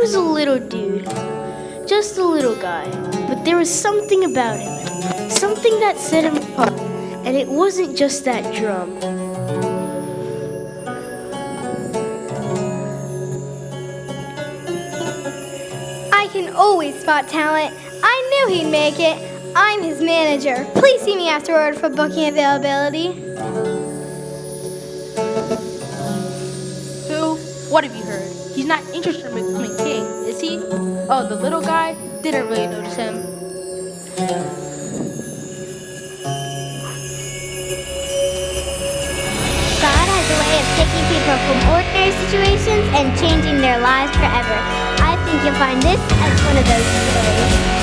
was a little dude, just a little guy, but there was something about him, something that set him apart, and it wasn't just that drum. I can always spot talent. I knew he'd make it. I'm his manager. Please see me afterward for booking availability. Who? What have you heard? He's not interested in becoming king, is he? Oh, the little guy? Didn't really notice him. God has a way of taking people from ordinary situations and changing their lives forever. I think you'll find this as one of those stories.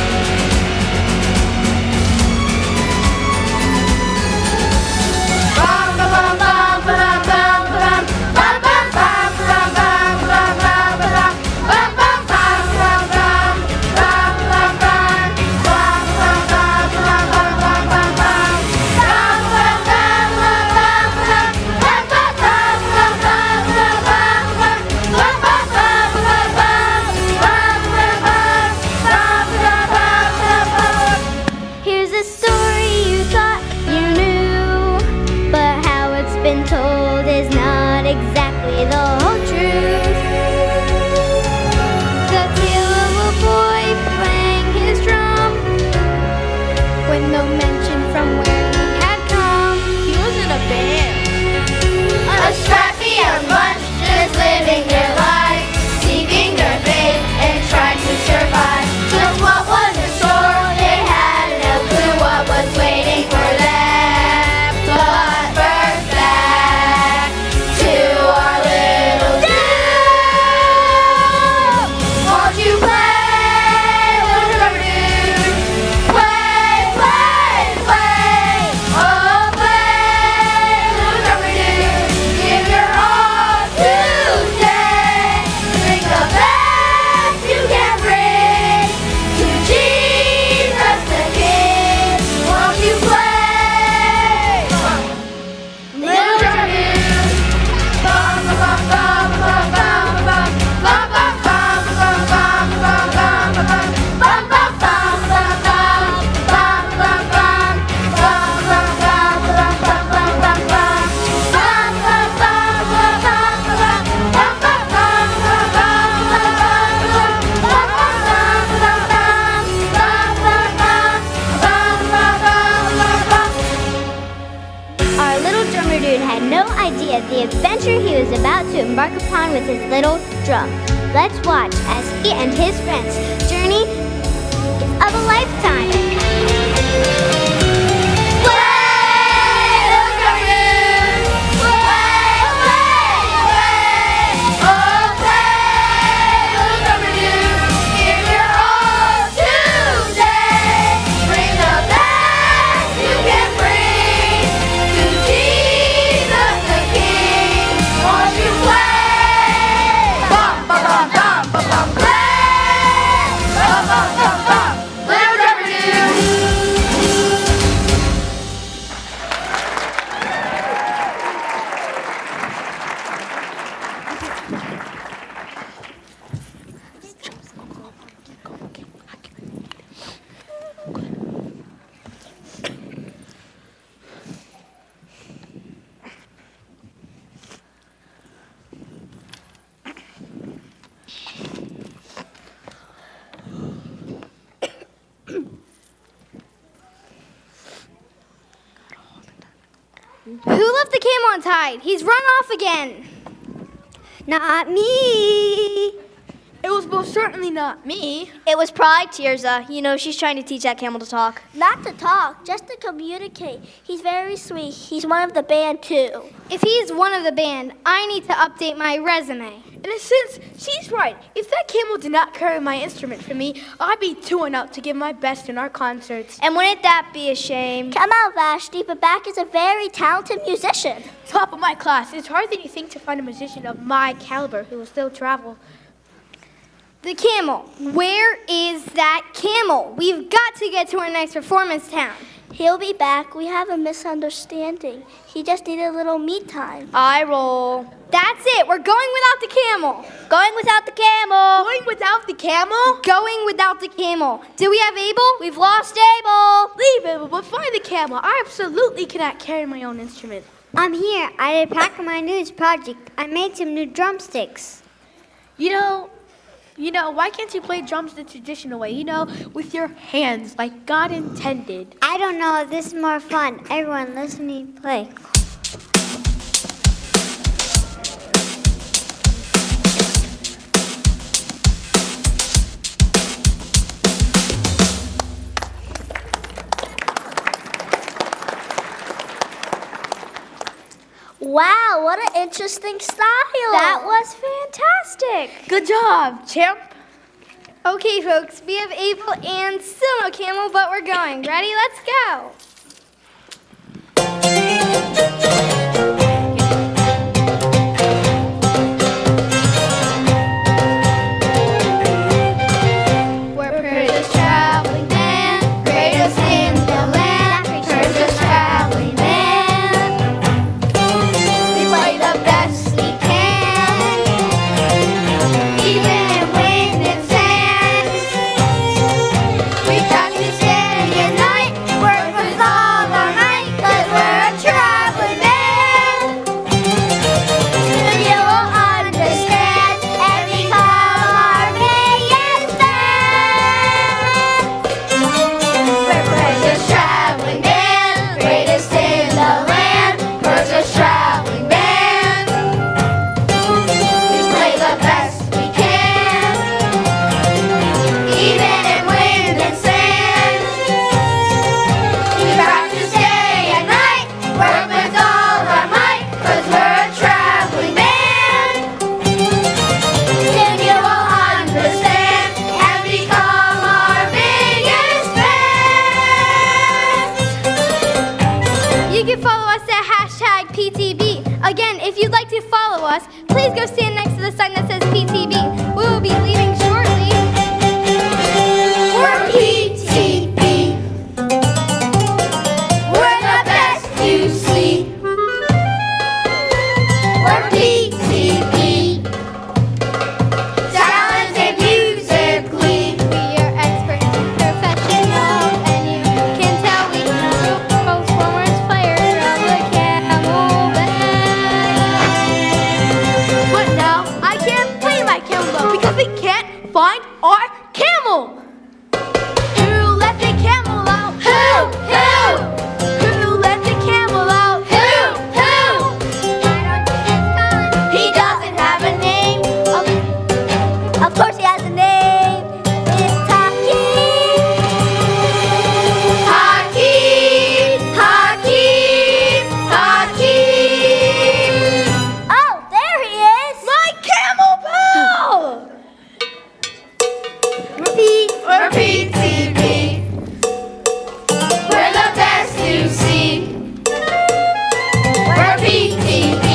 The adventure he was about to embark upon with his little drum. Let's watch as he and his friends' journey of a lifetime. Who left the camel untied? He's run off again. Not me. It was most certainly not me. It was Pride, Tirza. You know, she's trying to teach that camel to talk. Not to talk, just to communicate. He's very sweet. He's one of the band, too. If he's one of the band, I need to update my resume. In a sense, she's right. If that camel did not carry my instrument for me, I'd be touring out to give my best in our concerts. And wouldn't that be a shame? Come out, Vashti, but Back is a very talented musician. Top of my class. It's hard than you think to find a musician of my caliber who will still travel. The camel. Where is that camel? We've got to get to our next performance town. He'll be back. We have a misunderstanding. He just needed a little me time. I roll. That's it. We're going without the camel. Going without the camel. Going without the camel? Going without the camel. Do we have Abel? We've lost Abel. Leave Abel, but find the camel. I absolutely cannot carry my own instrument. I'm here. I did pack my news project. I made some new drumsticks. You know, why can't you play drums the traditional way? With your hands, like God intended. I don't know. This is more fun. Everyone, listen to me play. Wow, what an interesting style. That was fantastic. Good job, champ. Okay, folks, we have Abel and still no camel, but we're going. Ready? Let's go. We're Persia's traveling band, greatest in the land. Persia's traveling band. We play the best we can, even in wind and sand. We practice day and night, work with all our might, 'cause we're a traveling band. And you will understand and become our biggest fan. We're Persia's traveling band, greatest in the land. Persia's traveling band. We play the best we can, even in wind and sand. We practice day and night, work with all our might, 'cause we're a traveling band. Soon you will understand and become our biggest fans. You can follow us at #PTB. Again, if you'd like to follow us, please go stand next to the sign that says PTB. We will be leaving shortly. We're PTB. We're the best you see. We're PTB. Talented musically. We are experts, professionals, and you can tell we performers, players of the camel band. But now I can't play my camel because we can't find our camel. Who let the camel out? Who? Who let the camel out? Who? He doesn't have a name. Of course he has a name. It's Taki. Oh, there he is. My camel pal! We're PTB. We're the best you see. We're PTB.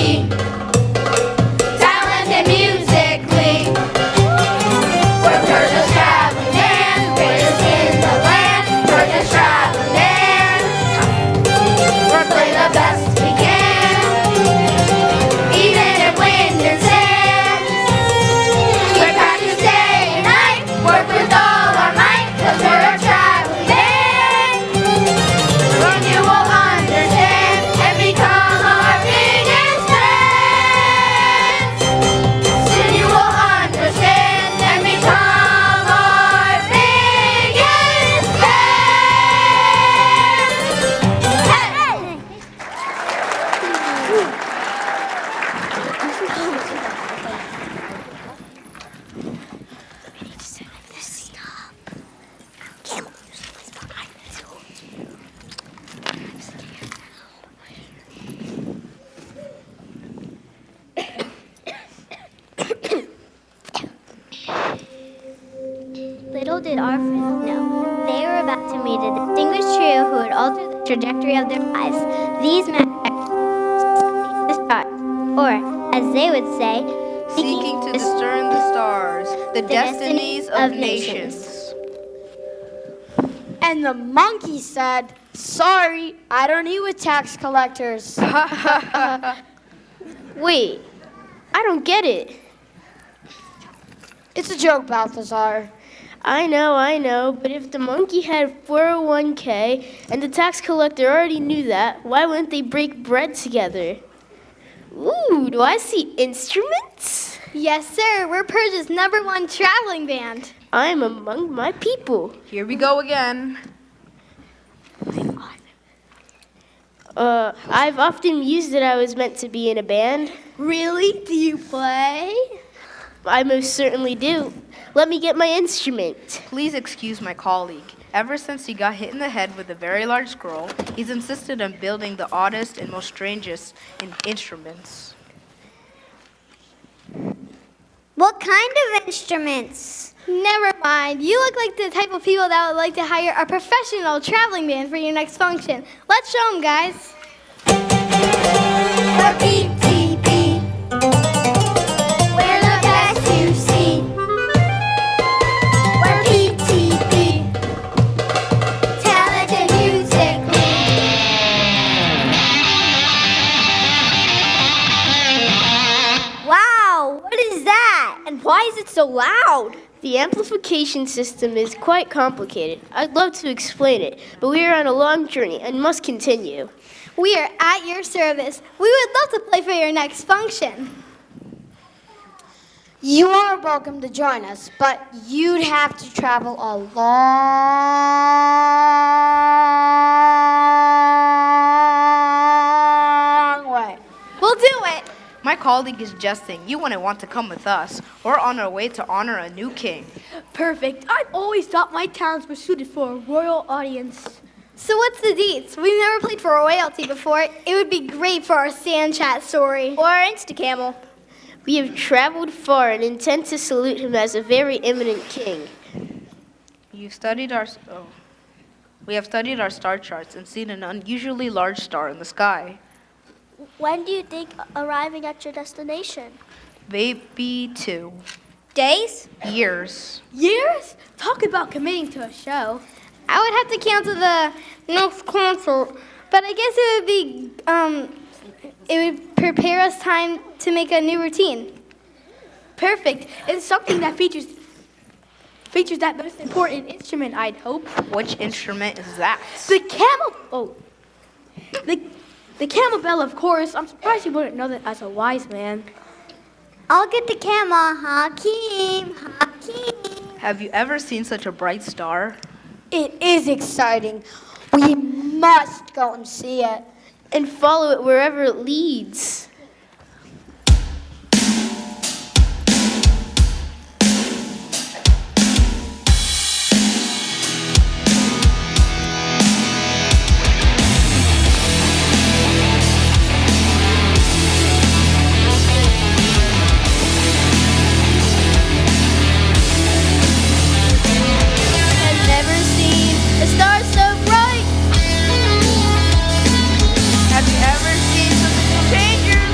Talented musically. We're Persia's traveling band, greatest in the land. Persia's traveling band. We're play the best we can, even in wind and sand. We practice day and night, work with all our might, 'cause we're a traveling band. Soon you will understand and become our biggest fans. Soon you will understand and become our biggest fans. Hey! Little did our friends know, they were about to meet a distinguished trio who would alter the trajectory of their lives. These men the stars, or as they would say, Seeking to discern the stars, the destinies of nations. And the monkey said, Sorry, I don't eat with tax collectors. Wait, I don't get it. It's a joke, Balthazar. I know, but if the monkey had 401k and the tax collector already knew that, why wouldn't they break bread together? Ooh, do I see instruments? Yes, sir. We're Persia's #1 traveling band. I am among my people. Here we go again. I've often mused that I was meant to be in a band. Really? Do you play? I most certainly do. Let me get my instrument. Please excuse my colleague. Ever since he got hit in the head with a very large scroll, he's insisted on building the oddest and most strangest instruments. What kind of instruments? Never mind. You look like the type of people that would like to hire a professional traveling band for your next function. Let's show them, guys. We're PTP. We're the best you see. We're PTP. Talented musically. Wow, what is that? And why is it so loud? The amplification system is quite complicated. I'd love to explain it, but we are on a long journey and must continue. We are at your service. We would love to play for your next function. You are welcome to join us, but you'd have to travel a long way. We'll do it. My colleague is jesting. You wouldn't want to come with us. We're on our way to honor a new king. Perfect. I've always thought my talents were suited for a royal audience. So what's the deets? We've never played for royalty before. It would be great for our sand chat story. Or Instacamel. We have traveled far and intend to salute him as a very eminent king. We have studied our star charts and seen an unusually large star in the sky. When do you think arriving at your destination? Maybe 2 Days? years. Years? Talk about committing to a show. I would have to cancel the next concert, but I guess it would prepare us time to make a new routine. Perfect. It's something that features that most important instrument, I'd hope. Which instrument is that? The camel. Oh, the camel bell, of course. I'm surprised you wouldn't know that as a wise man. I'll get the camel, Hakeem. Have you ever seen such a bright star? It is exciting. We must go and see it. And follow it wherever it leads. I've never seen a star so bright. Have you ever seen something so dangerous?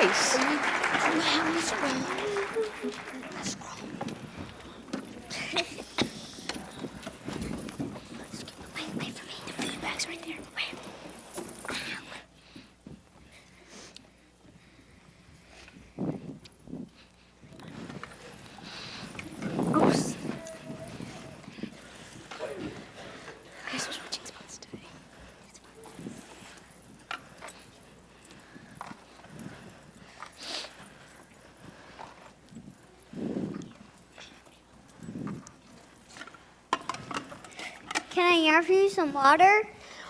nice. Wait for me. The food bag's right there. Wait. Oops. I was watching spots today. Can I offer you some water?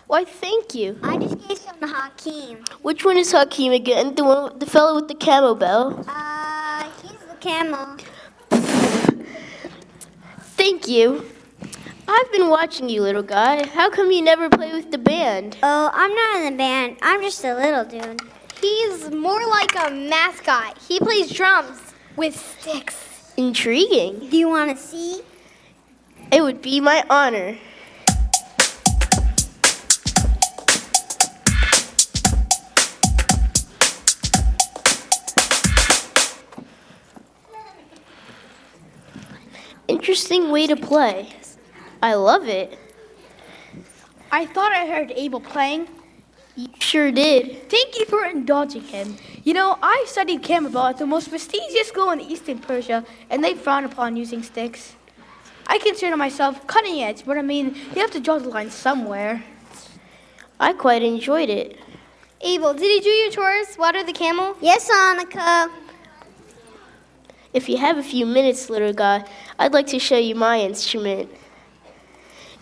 Why, thank you. I just gave some to Hakeem. Which one is Hakeem again? The fellow with the camo bell? He's the camel. Thank you. I've been watching you, little guy. How come you never play with the band? Oh, I'm not in the band. I'm just a little dude. He's more like a mascot. He plays drums with sticks. Intriguing. Do you want to see? It would be my honor. Interesting way to play. I love it. I thought I heard Abel playing. You sure did. Thank you for indulging him. You know, I studied camera ball at the most prestigious school in Eastern Persia, and they frown upon using sticks. I consider myself cutting edge, but I mean, you have to draw the line somewhere. I quite enjoyed it. Abel, did you do your chores? Water the camel? Yes, Annika. If you have a few minutes, little guy, I'd like to show you my instrument.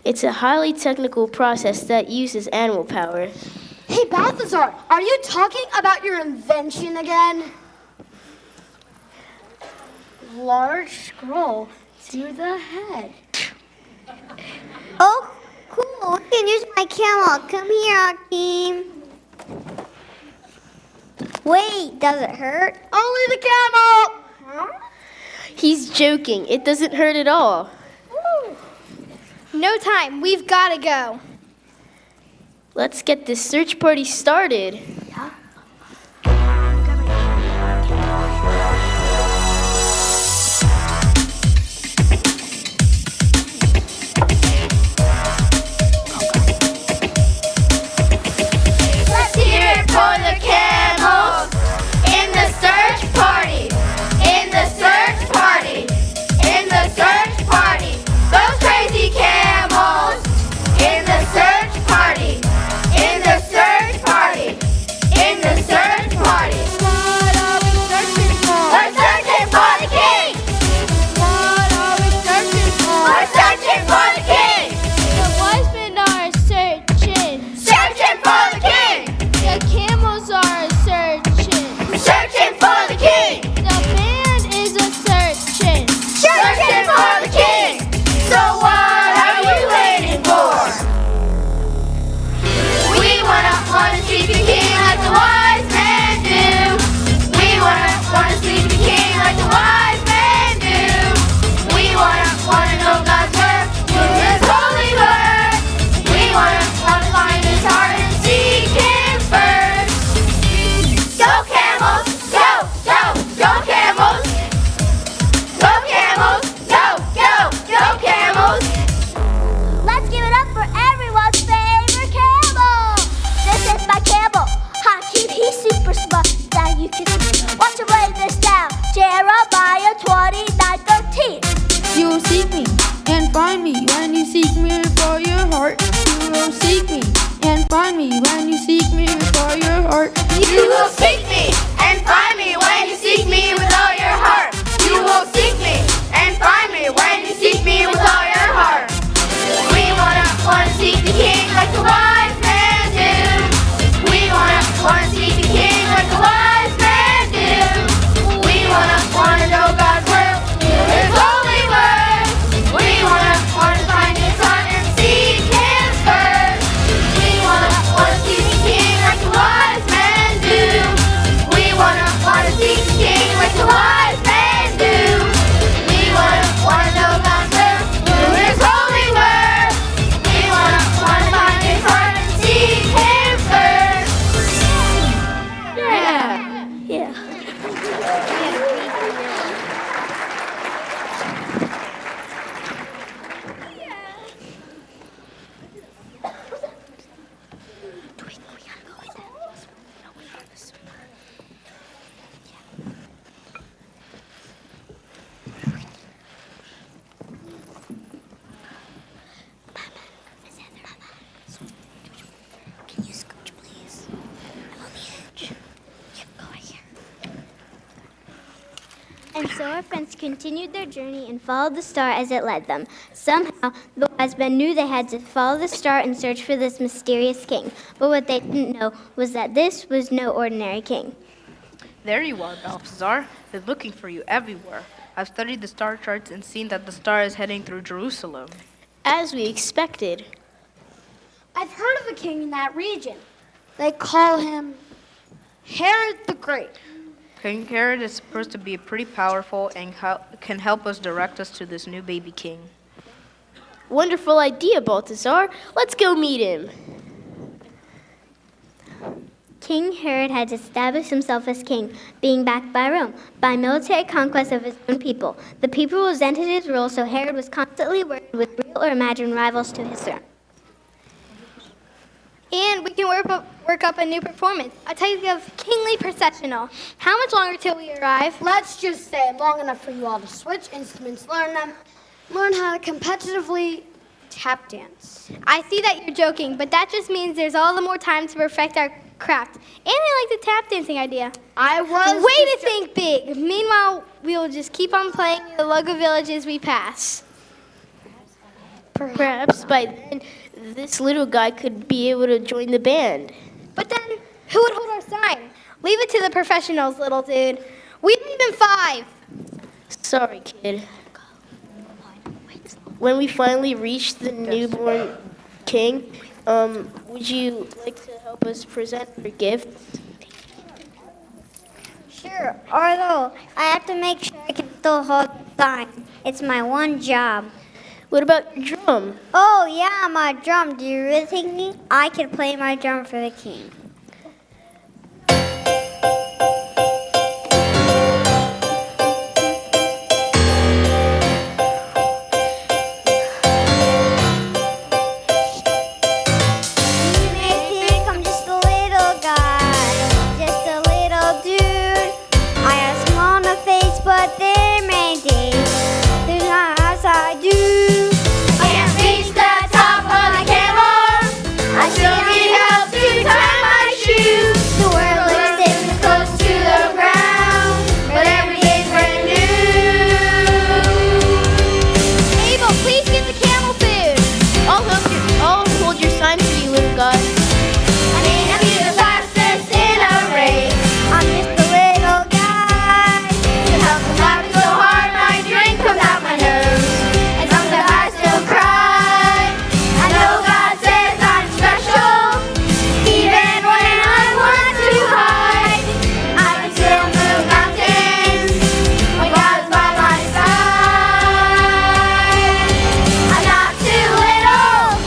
It's a highly technical process that uses animal power. Hey, Balthazar, are you talking about your invention again? Large scroll to the head. Oh, cool. We can use my camel. Come here, Hakeem. Wait, does it hurt? Only the camel! He's joking. It doesn't hurt at all. No time. We've got to go. Let's get this search party started. Let's hear it for the camels in the search party. In the search party. In the search party. Those crazy camels in the search party. In the search party. In the search party. What are we searching for? We're searching for the king. What are we searching for? We're searching for the king. The wise men are searching. Searching for the king. The camels are searching. Searching for the king. The band is a searching. Searching for the king. So what are you waiting for? We wanna see the king like the wise men do. We wanna see the king like the wise men do. We wanna know God's word through His holy word. We wanna find His heart and seek Him first. Go camels, go, go, go camels. Go camels, go, go, go camels. Let's give it up for everyone's favorite camel. This is my camel. Hakeem, he's super smart. That you can see. Watch him write this down. Jeremiah 29:13. You will seek me and find me when you seek me for your heart. You will seek me and find me when you seek me for your heart. You will seek me and find me when you seek me with all your heart. You will seek me and find me when you seek me with all your heart. We wanna seek the king like the wise men do. We wanna seek the king like the wise men do. We wanna know God's word through His holy word. We wanna find His heart and seek Him first. We wanna seek the king like the wise men do. And so our friends continued their journey and followed the star as it led them. Somehow, the wise men knew they had to follow the star and search for this mysterious king. But what they didn't know was that this was no ordinary king. There you are, Balthazar. Been looking for you everywhere. I've studied the star charts and seen that the star is heading through Jerusalem. As we expected. I've heard of a king in that region. They call him Herod the Great. King Herod is supposed to be pretty powerful and can help us direct us to this new baby king. Wonderful idea, Balthazar. Let's go meet him. King Herod had established himself as king, being backed by Rome, by military conquest of his own people. The people resented his rule, so Herod was constantly worried with real or imagined rivals to his throne. And we can work up a new performance, a type of kingly processional. How much longer till we arrive? Let's just say long enough for you all to switch instruments, learn how to competitively tap dance. I see that you're joking, but that just means there's all the more time to perfect our craft. And I like the tap dancing idea. I was Way to think big. Meanwhile, we will just keep on playing in the logo villages we pass. Perhaps by then, this little guy could be able to join the band. But then, who would hold our sign? Leave it to the professionals, little dude. We leave in 5. Sorry, kid. When we finally reach the newborn king, would you like to help us present your gift? Sure, although I have to make sure I can still hold the sign. It's my one job. What about your drum? Oh, yeah, my drum. Do you really think I can play my drum for the king? You may think I'm just a little guy, just a little dude. I have small on the face, but there may days. There's not as I do. Can't reach the top of the camel. I still need help to tie my shoes. The world We're is sitting close to the ground, but every day's brand new. Abel, please get the camel food. I'll hold your sign for you, little guy. I may not be the fastest in a race. I'm just a little guy. To help from laughing so hard, my drink comes out my nose. And sometimes I still cry. I know God says I'm special, even when I want to hide. I can still move mountains when God's by my side. I'm not too little.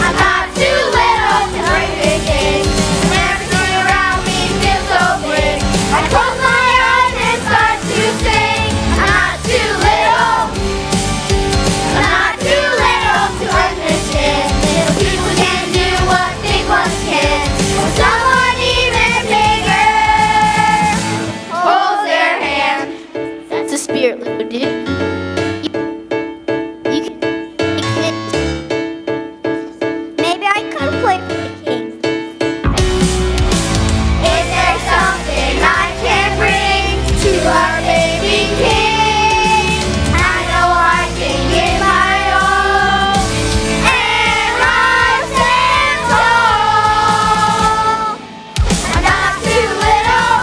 I'm not too little to break big things. When everything around me feels so big, I close my eyes and start to sing. I'm not too little. I'm not too little to understand. Little people can do what big ones can. Or someone even bigger holds their hand. That's a spirit, little dude. You can make things. Maybe I could play for the king. Is there something I can bring to our baby king? I know I can give my all and rise and tall. I'm not too little.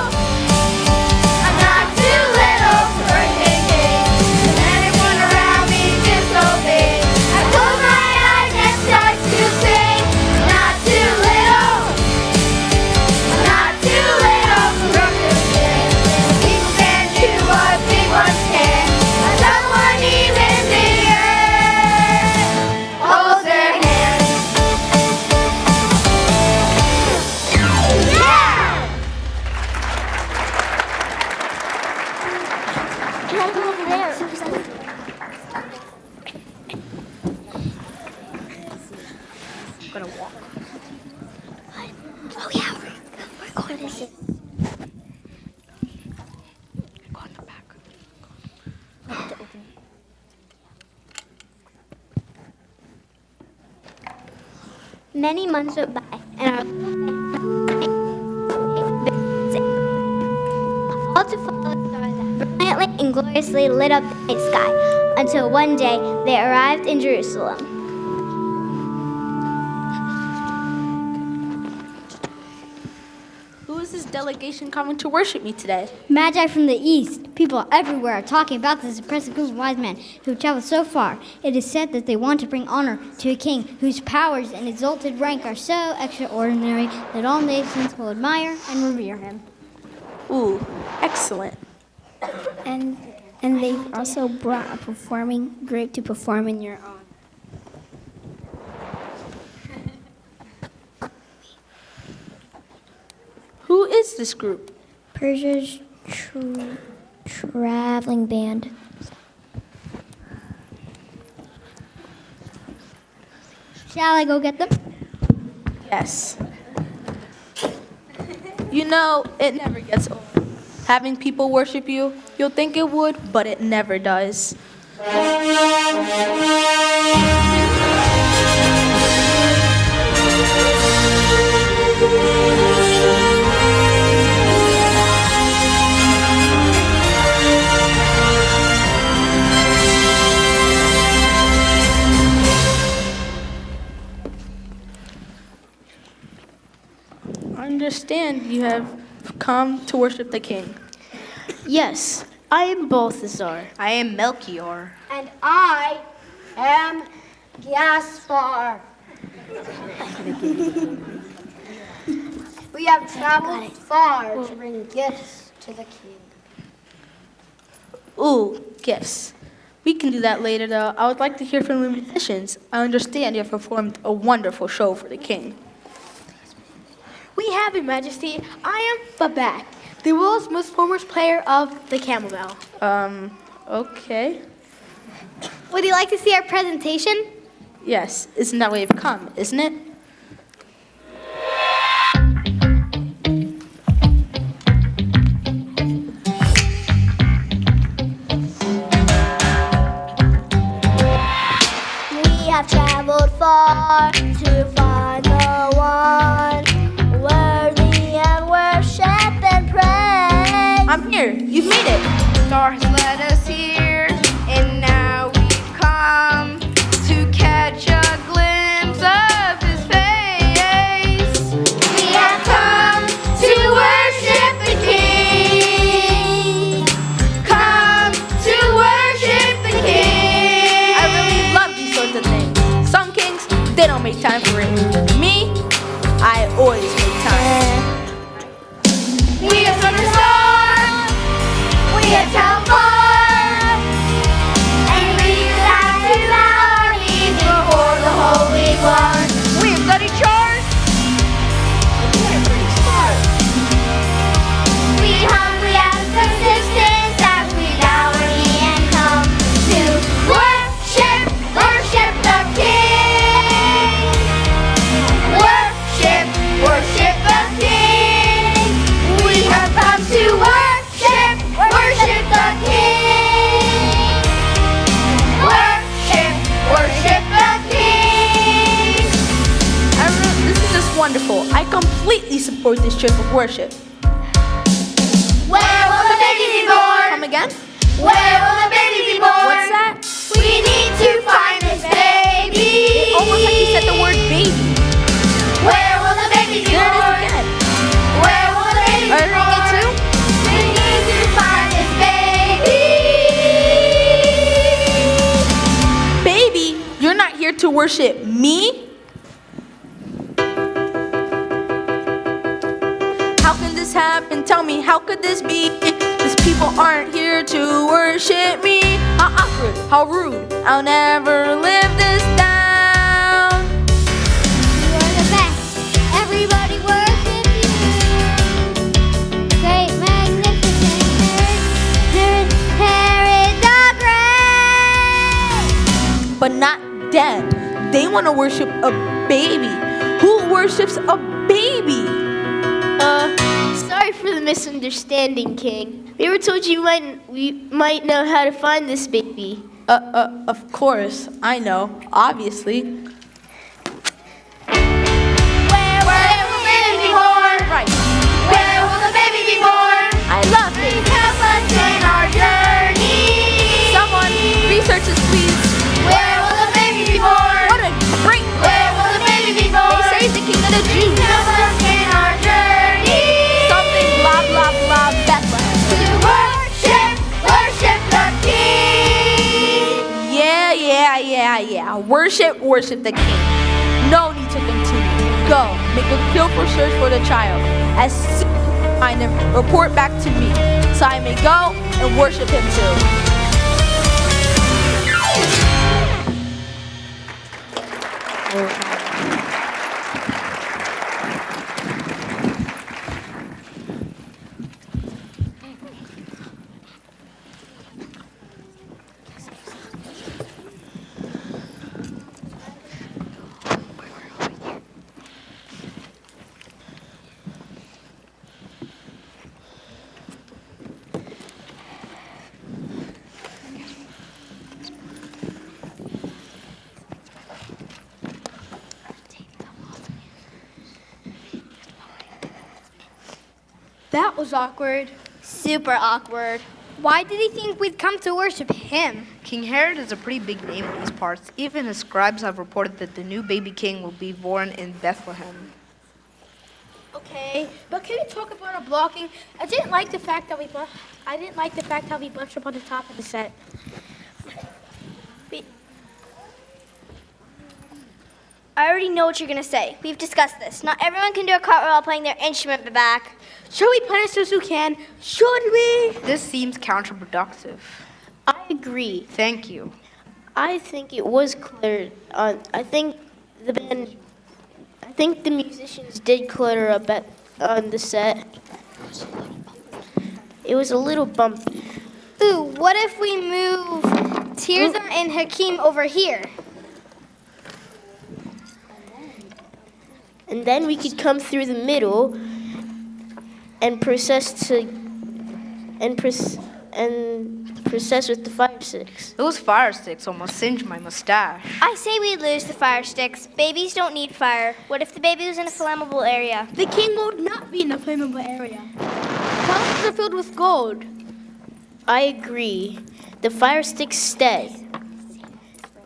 I'm not too little to bring big things. And everyone around me feels so big. I close my eyes and start to sing. I'm not too little. I'm not too little to run this thing. People can do what big ones can. And someone even bigger holds their hand. Yeah! Can I go over there? I'm gonna walk. Oh, yeah, we're going to sit. Go in the back. Many months went by, and our all to follow the star that brilliantly gloriously lit up night sky until one day they arrived in Jerusalem. Who is this delegation coming to worship me today? Magi from the east. People everywhere are talking about this impressive group of wise men who traveled so far. It is said that they want to bring honor to a king whose powers and exalted rank are so extraordinary that all nations will admire and revere him. Ooh, excellent. And they've also brought a performing group to perform in your honor. Who is this group? Persia's traveling band. Shall I go get them? Yes. You know, it never gets old. Having people worship you, you'll think it would, but it never does. I understand you have come to worship the king. Yes, I am Balthazar. I am Melchior. And I am Gaspar. We have traveled far to bring gifts to the king. Ooh, gifts. We can do that later, though. I would like to hear from the musicians. I understand you have performed a wonderful show for the king. We have, Your Majesty. I am Babak, the world's most foremost player of the camel bell. Okay. Would you like to see our presentation? Yes, isn't that way you've come, isn't it? We have traveled far to find the one worthy and worship and praise. I'm here. You've made it. Stars led us here, and now we've come to catch a glimpse of his face. We have come to worship the king. Come to worship the king. I really love these sorts of things. Some kings, they don't make time for it. Me, I always make time. We have sung a song. We have traveled far. And we have to bow our knees before the Holy One. We have studied charts. We're pretty smart. We humbly ask assistance as we bow our knee and come to worship the King. Worship the King. We have come to worship the King. Worship the King. This is just wonderful. I completely support this trip of worship. Where will the baby be born? Come again? Where will the baby be born? What's that? We need to find this baby. Almost like you said the word baby. Where will the baby be There it born? is again. Where will the baby Are be you hearing it born? too? We need to find this baby. Baby, you're not here to worship me? How can this happen? Tell me, how could this be? These people aren't here to worship me. How awkward, how rude. I'll never live this down. You are the best. Everybody worship you. Great, magnificent Herod the Great. But not them. They want to worship a baby. Who worships a baby? Sorry for the misunderstanding, King. We were told we might know how to find this baby. Of course, I know, obviously. Where will the baby be born? Right. Where will the baby be born? I love Please babies. help us in our journey. worship the king. No need to continue. Go, make a skillful search for the child. As soon as you find him, report back to me, so I may go and worship him too. That was awkward. Super awkward. Why did he think we'd come to worship him? King Herod is a pretty big name in these parts. Even his scribes have reported that the new baby king will be born in Bethlehem. Okay, but can we talk about our blocking? I didn't like the fact how we bunched up on the top of the set. I already know what you're gonna say. We've discussed this. Not everyone can do a cartwheel while playing their instrument in the back. Should we punish those who can? Should we? This seems counterproductive. I agree. Thank you. I think it was clear. I think the musicians did clutter up on the set. It was a little bumpy. Ooh, what if we move Tirza and Hakeem over here? And then we could come through the middle and process with the fire sticks. Those fire sticks almost singed my mustache. I say we lose the fire sticks. Babies don't need fire. What if the baby was in a flammable area? The king will not be in the flammable area. Houses are filled with gold. I agree. The fire sticks stay.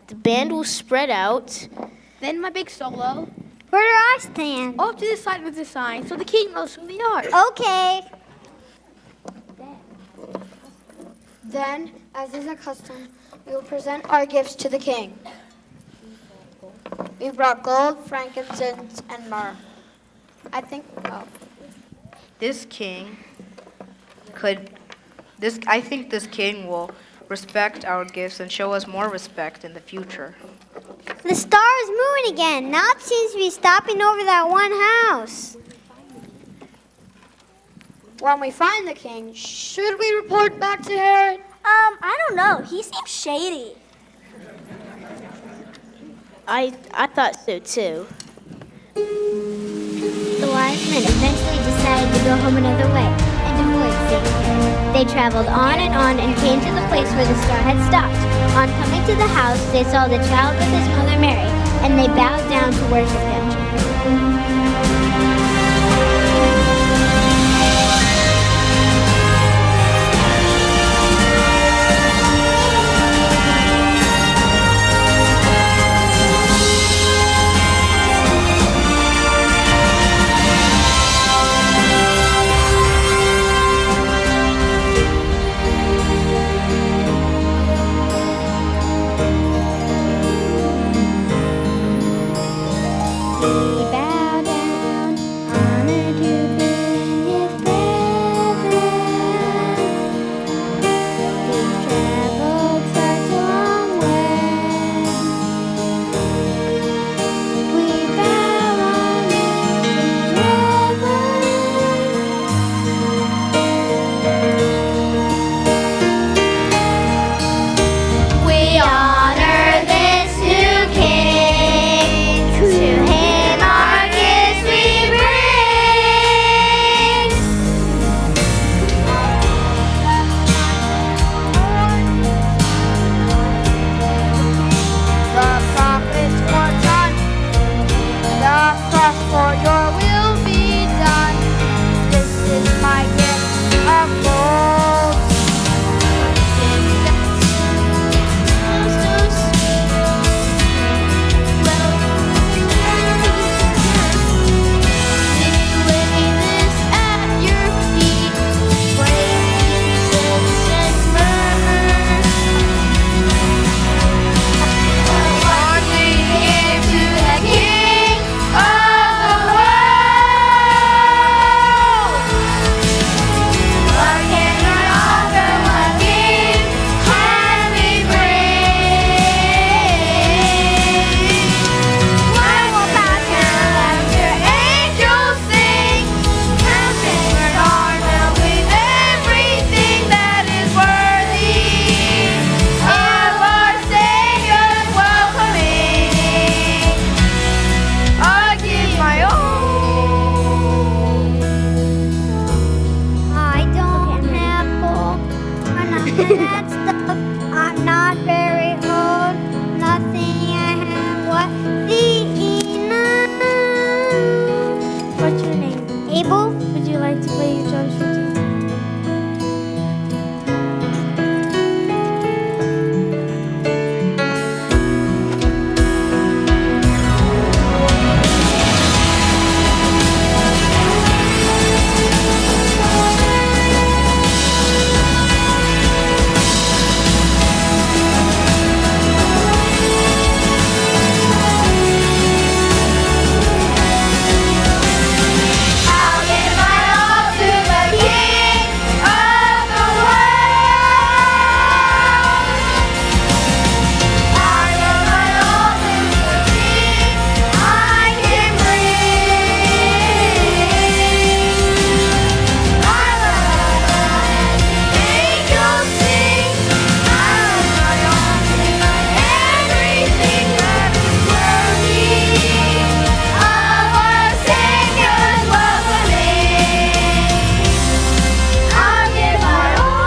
The band will spread out. Then my big solo. Where do I stand? Off to the side with the sign so the king knows who we are. Okay. Then, as is our custom, we will present our gifts to the king. We brought gold, frankincense, and myrrh. I think This king will respect our gifts and show us more respect in the future. The star is moving again. Now it seems to be stopping over that one house. when we find the king, should we report back to Herod? I don't know. He seems shady. I thought so too. The wise men eventually decided to go home another way and avoid seeing Herod. They traveled on and came to the place where the star had stopped. On coming to the house, they saw the child with his mother Mary, and they bowed down to worship him. We bow down Abel, would you like to play your drums for Jesus? I'll give my all to the King of the world. I'll give my all to the King I can bring. I love angels sing. I love my all to everything that is worthy of our Savior's welcoming. I'll give my all.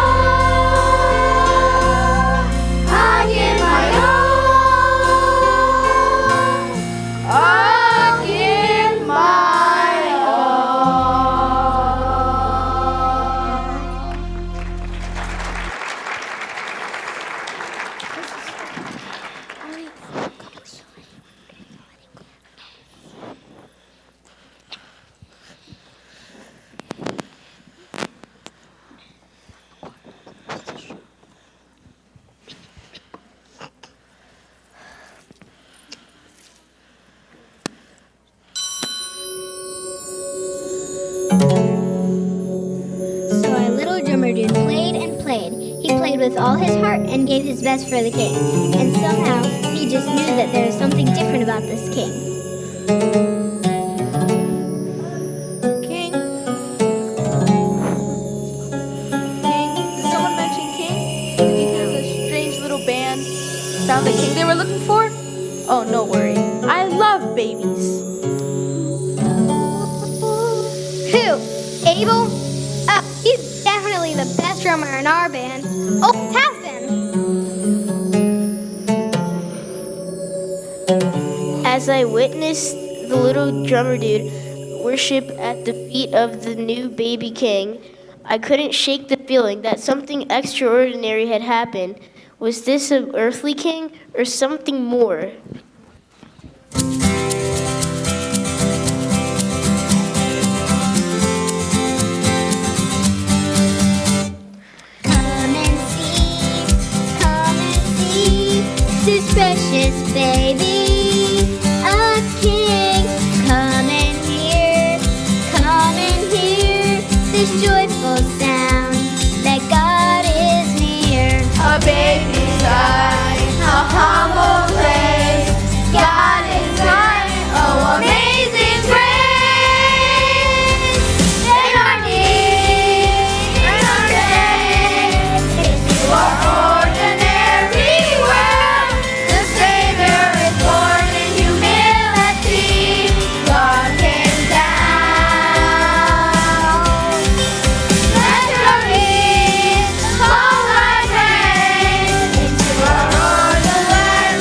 I'll give my all. I'll give my all. So our little drummer dude played and played. He played with all his heart and gave his best for the king. And somehow he just knew that there was something different about this king. King? King? Did someone mention King? Did you hear the strange little band found the king they were looking for? Oh, no worry. I love babies. Who? Abel? He's definitely the best drummer in our band. Oh, has been. As I witnessed the little drummer dude worship at the feet of the new baby king, I couldn't shake the feeling that something extraordinary had happened. Was this an earthly king or something more? Come and see this precious baby, a king. Come and hear this joyful sound that God is near. A baby's eyes, a humble place. God is mine, oh amazing grace. In our need, in our days, into our ordinary world, the Savior is born in humility. God came down. Let your peace fall like rain into our ordinary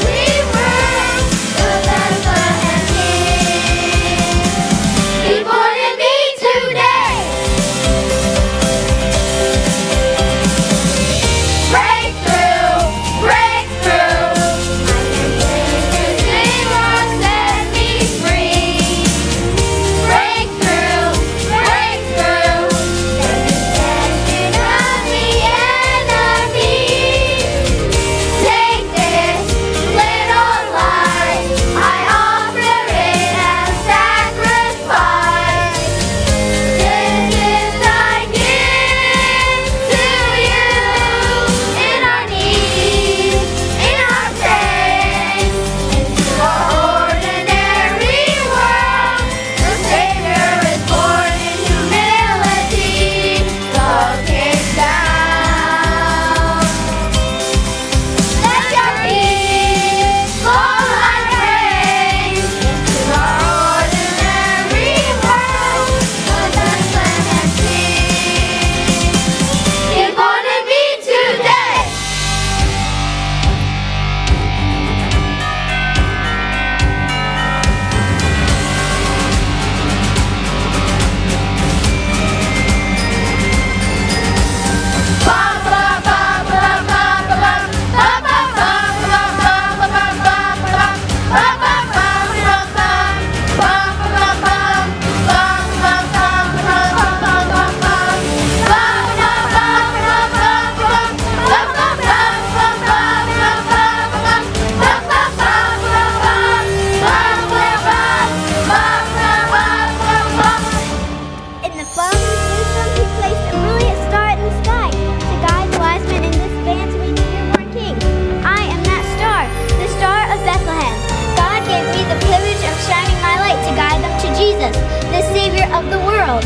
Savior of the world.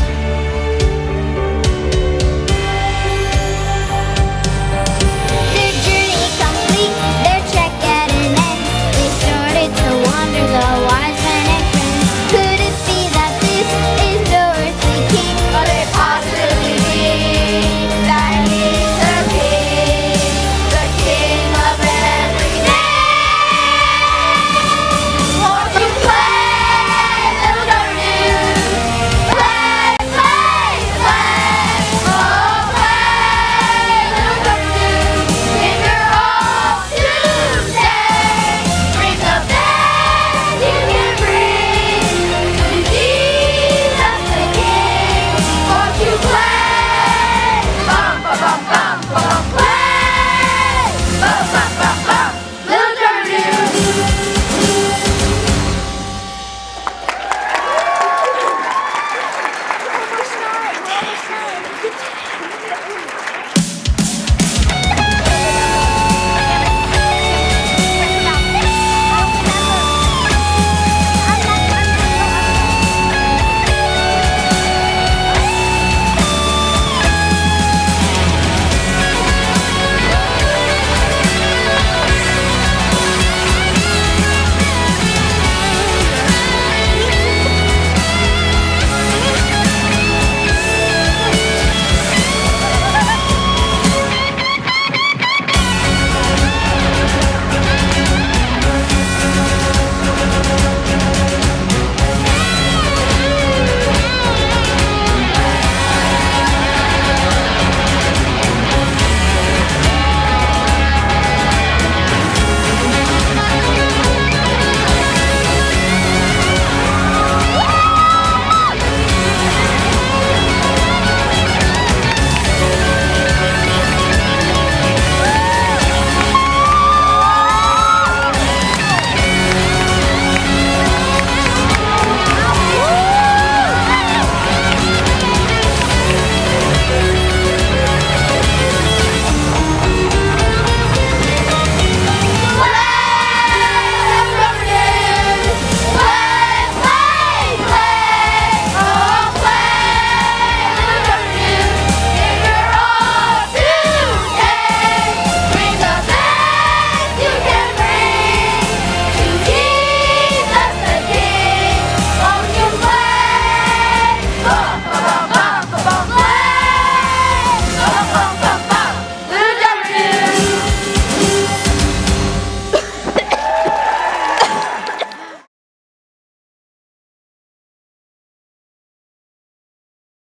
Their journey complete, their trek at an end. They started to wander, the wise men and friends. Could it be that this is no earthly king? But it possibly be that he's the king of every name. Won't you play, little darling? Play, play, play. Oh, play, little darling. In your home today, bring the best you can bring to Jesus the King. Won't you play? Bum, bum, bum, bum, bum, play. Bum, bum, bum, bum, little darling.